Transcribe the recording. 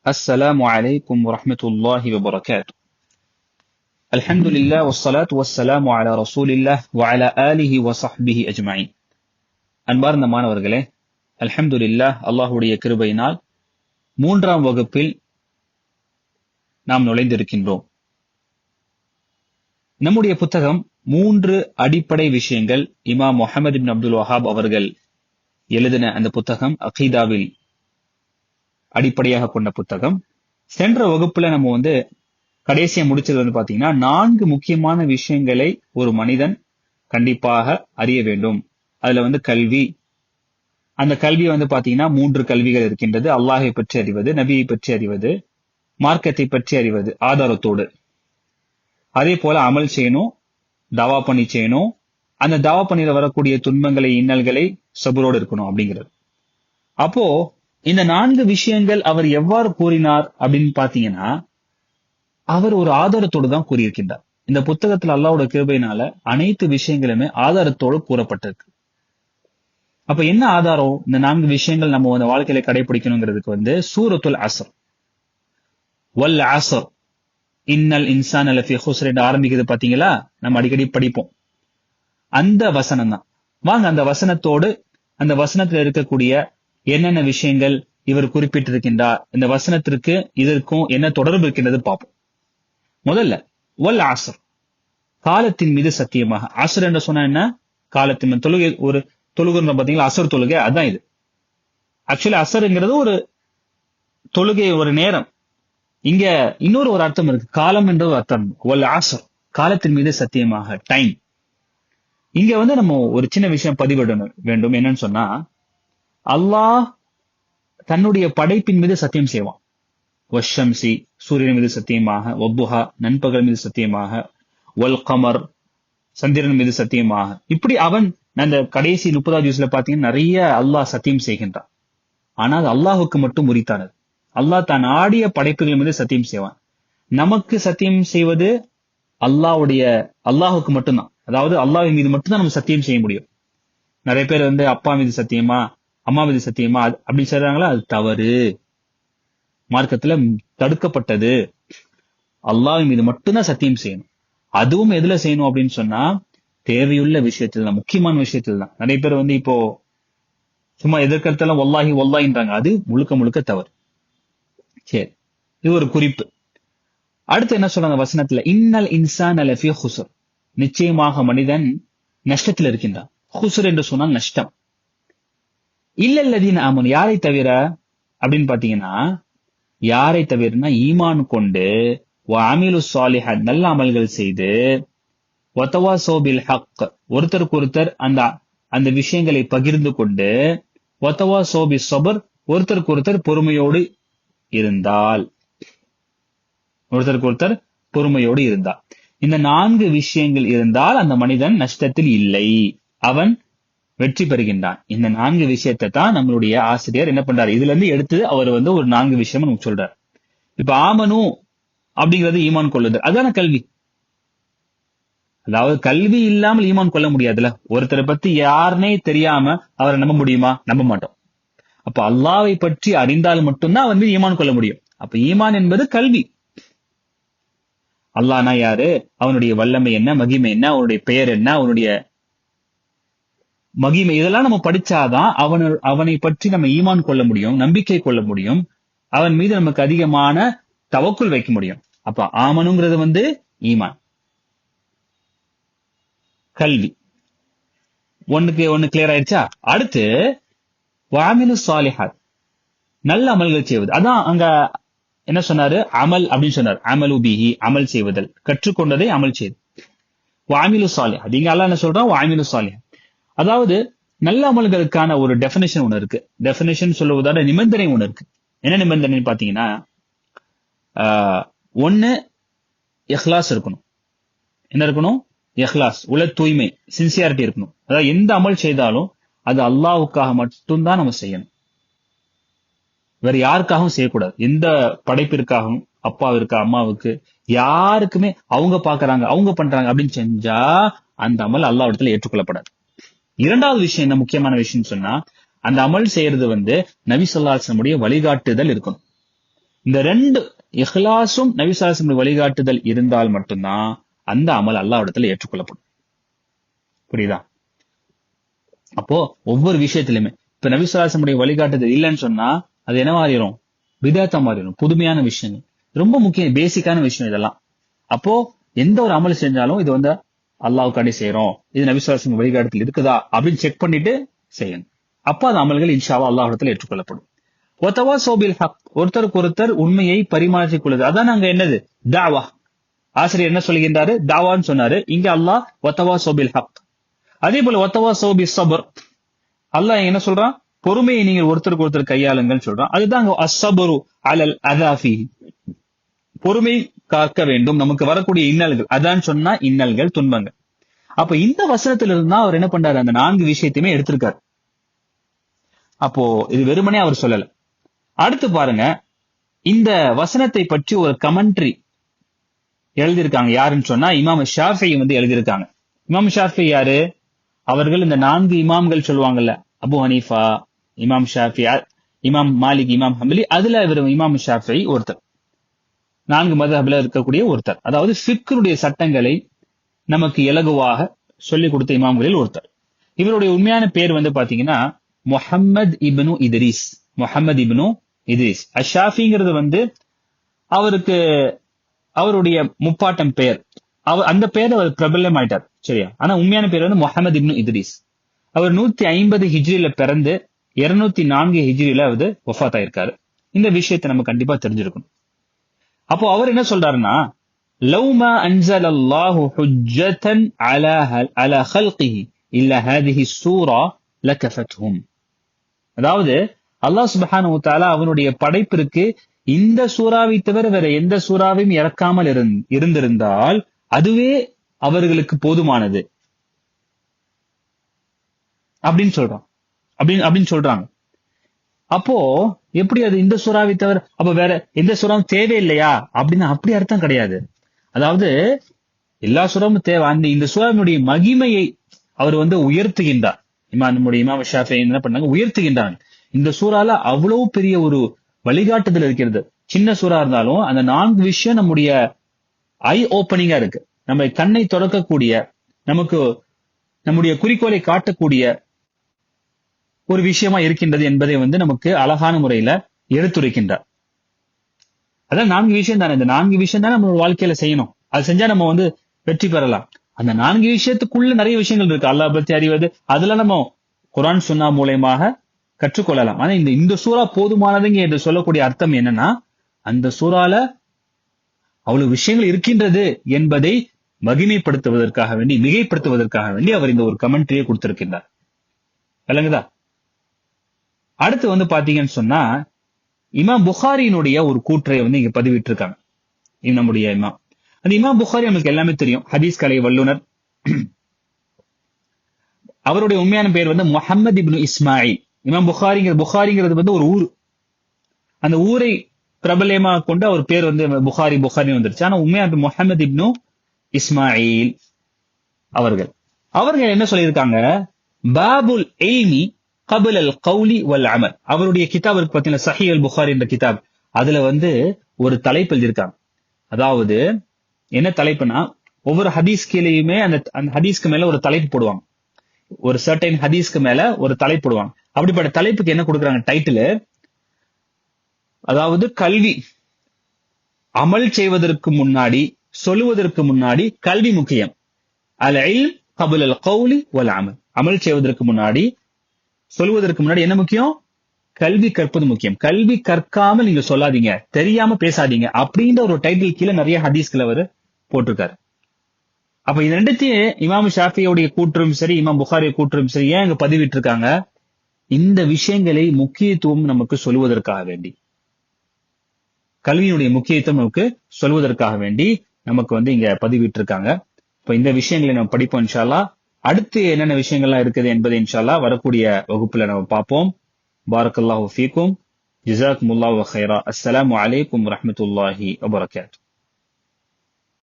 السلام عليكم ورحمة الله وبركاته. الحمد لله والصلاة والسلام على رسول الله وعلى آله وصحبه أجمعين. அன்பார்ந்த மாணவர்களே, அல்ஹம்துலில்லாஹ், அல்லாஹ்வுடைய கிருபையினால் 3ஆம் வகுப்பில் நாம் நுழைந்திருக்கின்றோம். நம்முடைய புத்தகம் 3 அடிப்படை விஷயங்கள் இமாம் முஹம்மது இப்னு அப்துல் வஹாப் அவர்கள் எழுதின அந்த புத்தகம் அகீதாவில் அடிப்படையாக கொண்ட புத்தகம். சென்ற வகுப்புல நம்ம கடைசியா முடிச்சது பாத்தீங்கன்னா 4 முக்கியமான விஷயங்களை ஒரு மனிதன் கண்டிப்பாக அறிய வேண்டும். அதுல கல்வி, அந்த கல்வி பாத்தீங்கன்னா 3 கல்விகள் இருக்கின்றது. அல்லாஹை பற்றி அறிவது, நபியை பற்றி அறிவது, மார்க்கத்தை பற்றி அறிவது ஆதாரத்தோடு. அதே போல அமல் செய்யணும், தவா பண்ணி செய்யணும். அந்த தவா பண்ணில வரக்கூடிய துன்பங்களை, இன்னல்களை சபரோடு இருக்கணும் அப்படிங்கிறது. அப்போ இந்த 4 விஷயங்கள் அவர் எவ்வாறு கூறினார் அப்படின்னு பாத்தீங்கன்னா, அவர் ஒரு ஆதாரத்தோடு தான் கூறியிருக்கின்றார். இந்த புத்தகத்துல அல்லாஹ்வோட கிருபையினால அனைத்து விஷயங்களுமே ஆதாரத்தோடு கூறப்பட்டிருக்கு. அப்ப என்ன ஆதாரம்? இந்த 4 விஷயங்கள் நம்ம வாழ்க்கையில கடைபிடிக்கணுங்கிறதுக்கு சூரத்துல் அஸ்ர், வல் அஸ்ர் இன்னல் இன்சான லஃபீ ஹுஸ்ர் என்று ஆரம்பிக்குது பாத்தீங்களா? நம்ம அடிக்கடி படிப்போம். அந்த வசனம் தான். வாங்க அந்த வசனத்தோடு, அந்த வசனத்துல இருக்கக்கூடிய என்னென்ன விஷயங்கள் இவர் குறிப்பிட்டிருக்கின்றார், இந்த வசனத்திற்கு இதற்கும் என்ன தொடர்பு இருக்கின்றது பார்ப்போம். முதல்ல வல் அஸ்ர், காலத்தின் மீது சத்தியமாக. அஸ்ர் என்று சொன்னா என்ன? காலத்தின் தொழுகை, ஒரு தொழுகை பாத்தீங்களா, அசர் தொழுகை, அதான் இது. ஆக்சுவலி அசருங்கிறது ஒரு தொழுகை, ஒரு நேரம். இங்க இன்னொரு ஒரு அர்த்தம் இருக்கு, காலம் என்ற ஒரு அர்த்தம். வல் அஸ்ர், காலத்தின் மீது சத்தியமாக, டைம். இங்க நம்ம ஒரு சின்ன விஷயம் பதிவிட வேண்டும். என்னன்னு சொன்னா, அல்லாஹ் தன்னுடைய படைப்பின் மீது சத்தியம் செய்வான். வஷம்சி, சூரியன் மீது சத்தியமாக, வப்புஹா, நண்பகல் மீது சத்தியமாக, வல் கமர், சந்திரன் மீது சத்தியமாக. இப்படி அவன் அந்த கடைசி 30வது ஜுஸ்ல பாத்தீங்கன்னா நிறைய அல்லாஹ் சத்தியம் செய்கின்றான். ஆனா அது அல்லாஹுக்கு மட்டும் உரித்தானது. அல்லாஹ் தான் ஆடிய படைப்புகள் மீது சத்தியம் செய்வான். நமக்கு சத்தியம் செய்வது அல்லாஹுக்கு மட்டும்தான். அதாவது அல்லாஹ்வின் மீது மட்டும்தான் நம்ம சத்தியம் செய்ய முடியும். நிறைய பேர் அப்பா மீது சத்தியமா, அம்மா மீது சத்தியமா அப்படின்னு சொல்றாங்களா? அது தவறு. மார்க்கத்துல தடுக்கப்பட்டது. அல்லாஹ்வின் மீது மட்டும்தான் சத்தியம் செய்யணும். அதுவும் எதுல செய்யணும் அப்படின்னு சொன்னா, தேவையுள்ள விஷயத்தில் தான், முக்கியமான விஷயத்தில் தான். நிறைய பேர் இப்போ சும்மா எதிர்கருத்தெல்லாம் வல்லாஹி வல்லாஹின்றாங்க. அது முழுக்க முழுக்க தவறு. சரி, இது ஒரு குறிப்பு. அடுத்து என்ன சொல்றாங்க வசனத்துல? இன்னல் இன்சான லஃபீ ஹுஸ்ர், நிச்சயமாக மனிதன் நஷ்டத்தில் இருக்கின்றான். ஹுஸ்ர் என்று சொன்னால் நஷ்டம். இல்லல்லதீன ஆமனு, யாரை தவிர அப்படின்னு பாத்தீங்கன்னா, யாரை தவிரனா ஈமான் கொண்டு, வஅமிலு ஸாலிஹாத், நல்ல அமல்கள் செய்து, வதவாஸௌ பில் ஹக், ஒருத்தருக்கு ஒருத்தர் அந்த விஷயங்களை பகிர்ந்து கொண்டு, வதவாஸௌ பிஸ் ஸப்ர், ஒருத்தருக்கு ஒருத்தர் பொறுமையோடு இருந்தால், இந்த 4 விஷயங்கள் இருந்தால் அந்த மனிதன் நஷ்டத்தில் இல்லை, அவன் வெற்றி பெறுகின்றான். இந்த 4 விஷயத்தை தான் நம்மளுடைய ஆசிரியர் என்ன பண்றாரு, இதுல இருந்து எடுத்து அவர் ஒரு 4 விஷயம் நமக்கு சொல்றார். இப்ப ஆமனு அப்படிங்கிறது ஈமான் கொள்ளுதல், அதான கல்வி. அதாவது கல்வி இல்லாமல் ஈமான் கொள்ள முடியாதுல. ஒருத்தரை பத்தி யாருன்னே தெரியாம அவரை நம்ப முடியுமா? நம்ப மாட்டோம். அப்ப அல்லாஹ்வை பற்றி அறிந்தால் மட்டும்தான் அவன் மீது ஈமான் கொள்ள முடியும். அப்ப ஈமான் என்பது கல்வி. அல்லாஹ்னா யாரு, அவனுடைய வல்லமை என்ன, மகிமை என்ன, அவனுடைய பெயர் என்ன, அவனுடைய மகிமை, இதெல்லாம் நம்ம படிச்சாதான் அவனை பற்றி நம்ம ஈமான் கொள்ள முடியும், நம்பிக்கை கொள்ள முடியும், அவன் மீது நமக்கு அதிகமான தவக்குல் வைக்க முடியும். அப்ப ஆமனுங்கிறது ஈமான், கல்வி. ஒண்ணு கிளியர் ஆயிடுச்சா? அடுத்து வஅமிலு ஸாலிஹாத், நல்ல அமல்கள் செய்வது. அதான் அங்க என்ன சொன்னாரு? அமல் அப்படின்னு சொன்னார். அமலு பிஹி, அமல் செய்வதல், கற்றுக்கொண்டதை அமல் செய்து. வஅமிலு ஸாலிஹாத், இங்க அல்லாஹ் என்ன சொல்றான்? வஅமிலு ஸாலிஹாத். அதாவது நல்ல அமல்களுக்கான ஒரு டெஃபினேஷன் ஒண்ணு இருக்கு. டெஃபினேஷன் சொல்லுவதோட நிபந்தனை ஒண்ணு இருக்கு. என்ன நிபந்தனை பாத்தீங்கன்னா, ஒண்ணு இஹ்லாஸ் இருக்கணும். என்ன இருக்கணும்? இஹ்லாஸ், உள்ள தூய்மை, சின்சியாரிட்டி இருக்கணும். அதாவது எந்த அமல் செய்தாலும் அது அல்லாஹ்வுக்காக மட்டும்தான் நம்ம செய்யணும், வேற யாருக்காகவும் செய்யக்கூடாது. எந்த படைப்பிற்காகவும், அப்பாவிற்கு, அம்மாவுக்கு, யாருக்குமே அவங்க பாக்குறாங்க, அவங்க பண்றாங்க அப்படின்னு செஞ்சா அந்த அமல் அல்லாஹ்விடத்துல ஏற்றுக்கொள்ளப்படாது. இரண்டாவது விஷயம் என்ன முக்கியமான விஷயம் சொன்னா, அந்த அமல் செய்யறது நபி ஸல்லல்லாஹு அலைஹி வஸல்லம் உடைய வழிகாட்டுதல் இருக்கணும். இந்த 2 இஹ்லாஸும் நபி ஸல்லல்லாஹு அலைஹி வஸல்லம் வழிகாட்டுதல் இருந்தால் மட்டும்தான் அந்த அமல் அல்லாஹ்விடத்துல ஏற்றுக்கொள்ளப்படும். புரியுதா? அப்போ ஒவ்வொரு விஷயத்திலுமே இப்ப நபி ஸல்லல்லாஹு அலைஹி வஸல்லம் வழிகாட்டுதல் இல்லைன்னு சொன்னா அது என்ன மாறிடும்? பிதஅத்தா மாறிடும். புதுமையான விஷயங்கள், ரொம்ப முக்கியம், பேசிக்கான விஷயம் இதெல்லாம். அப்போ எந்த ஒரு அமல் செஞ்சாலும் இது வந்து அல்லாஹ்வுக்காண்டி செய்யறோம், இது நபி ஸல்லல்லாஹு அலைஹி வஸல்லம் வழிகாட்டுதல் இருக்குதா அப்படின்னு செக் பண்ணிட்டு செய்யணும். அப்ப அந்த அமல்கள் இன்ஷா அல்லாஹ் அல்லாஹ்விடத்துல ஏற்றுக்கொள்ளப்படும். வதவாஸௌ பில் ஹக், ஒருத்தருக்கு ஒருத்தர் உண்மையை பரிமாற்றிக் கொள்வது. அதான் அங்க என்னது? தாவா. ஆசிரியர் என்ன சொல்கின்றாரு? தாவான்னு சொன்னாரு. இங்க அல்லாஹ் வதவாஸௌ பில் ஹக். அதே போல வதவாஸௌ பிஸ் ஸப்ர், அல்லாஹ் என்ன சொல்றான்? பொறுமையை நீங்கள் ஒருத்தருக்கு ஒருத்தர் கையாளுங்கன்னு சொல்றான். அதுதான் அஸ்ஸப்ரு அலல் அதாஃபி, பொறுமை காக்க வேண்டும் நமக்கு வரக்கூடிய இன்னல்கள். அதான் சொன்னா இன்னல்கள், துன்பங்கள். அப்ப இந்த வசனத்திலிருந்து தான் அவர் என்ன பண்றாரு? அந்த 4 விஷயத்தையுமே எடுத்திருக்காரு. அப்போ இது வெறுமனே அவர் சொல்லல. அடுத்து பாருங்க, இந்த வசனத்தை பற்றி ஒரு கமெண்ட்ரி எழுதியிருக்காங்க. யாருன்னு சொன்னா இமாம் ஷாஃபிஈ வந்து எழுதியிருக்காங்க. இமாம் ஷாஃபிஈ யாரு? அவர்கள் இந்த 4 இமாம்கள் சொல்லுவாங்கல்ல, அபு ஹனீஃபா, இமாம் ஷாஃபிஈ, இமாம் மாலிக், இமாம் ஹம்பலி, அதுல இவர் இமாம் ஷாஃபிஈ ஒருத்தர். 4 மذஹப்ல இருக்கக்கூடிய ஒருத்தர். அதாவது ஃபிக்ஹுடைய சட்டங்களை நமக்கு இலகுவாக சொல்லிக் கொடுத்த இமாம்களில் ஒருத்தர். இவருடைய உண்மையான பேர் வந்து பாத்தீங்கன்னா முஹம்மது இப்னு இத்ரீஸ். முஹம்மது இப்னு இத்ரீஸ் அஷாஃபிங்கிறது வந்து அவருக்கு அவருடைய முப்பாட்டம் பெயர். அந்த பெயர் அவர் பிரபலம் ஆயிட்டார், சரியா? ஆனா உண்மையான பேர் வந்து முஹம்மது இப்னு இத்ரீஸ். அவர் 150 ஹிஜ்ரில பிறந்து 204 ஹிஜ்ரில அவர் வஃபாத் ஆயிருக்காரு. இந்த விஷயத்தை நம்ம கண்டிப்பா தெரிஞ்சிருக்கணும். அப்போ அவர் என்ன சொல்றாருன்னா, லவ் மா அன்ஸல அல்லாஹு ஹுஜ்ஜதன் அலா ஹல்கிஹி இல்ல ஹாதிஹி ஸூரா லகஃபத்ஹும். அதாவது அல்லாஹ் சுப்ஹானஹு வ தஆலா அவனுடைய படைப்பிற்கு இந்த சூறாவை தவிர வேற எந்த சூறாவையும் இறக்காமல் இருந்திருந்தால் அதுவே அவர்களுக்கு போதுமானது அப்படின்னு சொல்றான். அப்படின்னு சொல்றாங்க. அப்போ எப்படி அது இந்த சூறாவை தவிர, அப்ப வேற எந்த சூறாவும் தேவையில்லையா அப்படின்னு? அப்படி அர்த்தம் கிடையாது. அதாவது எல்லா சூறாவும் தேவை. இந்த சூறாவினுடைய மகிமையை அவர் வந்து உயர்த்துகின்றார். நம்முடைய இமாம் ஷாஃபிஈ என்ன பண்ணாங்க? உயர்த்துகின்றாங்க. இந்த சூறால அவ்வளவு பெரிய ஒரு வழிகாட்டுதல் இருக்கிறது. சின்ன சூறா இருந்தாலும் அந்த 4 விஷயம் நம்முடைய ஐ ஓப்பனிங்கா இருக்கு. நம்ம கண்ணை தொடக்கக்கூடிய, நமக்கு நம்முடைய குறிக்கோளை காட்டக்கூடிய ஒரு விஷயமா இருக்கின்றது என்பதை வந்து நமக்கு அழகான முறையில எடுத்துரைக்கின்றார். அதான் 4 விஷயம் தானே. இந்த 4 விஷயம் தானே நம்ம வாழ்க்கையில செய்யணும். அது செஞ்சா நம்ம வந்து வெற்றி பெறலாம். அந்த 4 விஷயத்துக்குள்ள நிறைய விஷயங்கள் இருக்கு. அல்லாஹ் பத்தி அறிவது, அதுல நம்ம குர்ஆன் சுன்னா மூலமாக கற்றுக்கொள்ளலாம். ஆனா இந்த சூறா போதுமானதுங்க என்று சொல்லக்கூடிய அர்த்தம் என்னன்னா, அந்த சூறால அவ்வளவு விஷயங்கள் இருக்கின்றது என்பதை மகிமைப்படுத்துவதற்காக வேண்டி, மிகைப்படுத்துவதற்காக வேண்டி அவர் இந்த ஒரு கமெண்ட்ரியை கொடுத்திருக்கின்றார். விளங்குதா? அடுத்து வந்து பாத்தீங்கன்னு சொன்னா, இமாம் புகாரியினுடைய ஒரு கூற்றை வந்து இங்க பதிவிட்டு இருக்காங்க நம்முடைய இமாம். அந்த இமாம் புகாரி நமக்கு எல்லாமே தெரியும், ஹதீஸ் கலை வல்லுனர். அவருடைய உண்மையான பெயர் வந்து முஹம்மது இப்னு இஸ்மாயில். இமாம் புகாரிங்கிறது வந்து ஒரு ஊர். அந்த ஊரை பிரபலமாக கொண்டு அவர் பேர் வந்து புகாரி வந்துருச்சு. ஆனா உண்மையான முஹம்மது இப்னு இஸ்மாயில் அவர்கள் என்ன சொல்லியிருக்காங்க? பாபுல் இல்மி கபுல் அல் கௌலி வல் அமல். அவருடைய கிதாப் இருக்கு பாத்தீங்கன்னா, சஹீஹ் அல் புகாரி என்ற கிதாப். அதுல வந்து ஒரு தலைப்பு எழுதியிருக்காங்க. அதாவது என்ன தலைப்புனா, ஒவ்வொரு ஹதீஸ் கீழேயுமே அந்த ஹதீஸ்க்கு மேல ஒரு தலைப்பு போடுவாங்க. ஒரு சர்டைன் ஹதீஸ்க்கு மேல ஒரு தலைப்பு போடுவாங்க. அப்படிப்பட்ட தலைப்புக்கு என்ன கொடுக்குறாங்க? டைட்டில். அதாவது கல்வி, அமல் செய்வதற்கு முன்னாடி, சொல்லுவதற்கு முன்னாடி கல்வி முக்கியம். அல் இல்ம் கபுல் அல் கௌலி வல் அமல். அமல் செய்வதற்கு முன்னாடி, சொல்லுவதற்கு முன்னாடி என்ன முக்கியம்? கல்வி கற்பது முக்கியம். கல்வி கற்காமல் நீங்க சொல்லாதீங்க, தெரியாம பேசாதீங்க அப்படின்ற ஒரு டைட்டில் கீழே நிறைய ஹதீஸ்களை அவர் போட்டிருக்காரு. அப்ப இது ரெண்டுத்தையும் இமாம் ஷாஃபியோடைய கூற்றும் சரி, இமாம் புகாரி கூற்றும் சரி, ஏன் அங்க பதிவிட்டு இருக்காங்க? இந்த விஷயங்களை முக்கியத்துவம் நமக்கு சொல்வதற்காக வேண்டி, கல்வியினுடைய முக்கியத்துவம் நமக்கு சொல்வதற்காக வேண்டி நமக்கு வந்து இங்க பதிவிட்டு இருக்காங்க. இப்ப இந்த விஷயங்களை நம்ம படிப்போம் இன்ஷா அல்லாஹ். அடுத்து என்னென்ன விஷயங்கள்லாம் இருக்குது என்பதை இன்ஷா அல்லாஹ் வரக்கூடிய வகுப்புல நம்ம பார்ப்போம். பாரக்கல்லாஹு ஃபீக்கும், ஜஸாக்குமுல்லாஹு கைரா. அஸ்ஸலாமு அலைக்கும் வரஹ்மத்துல்லாஹி வபரகாத்துஹு.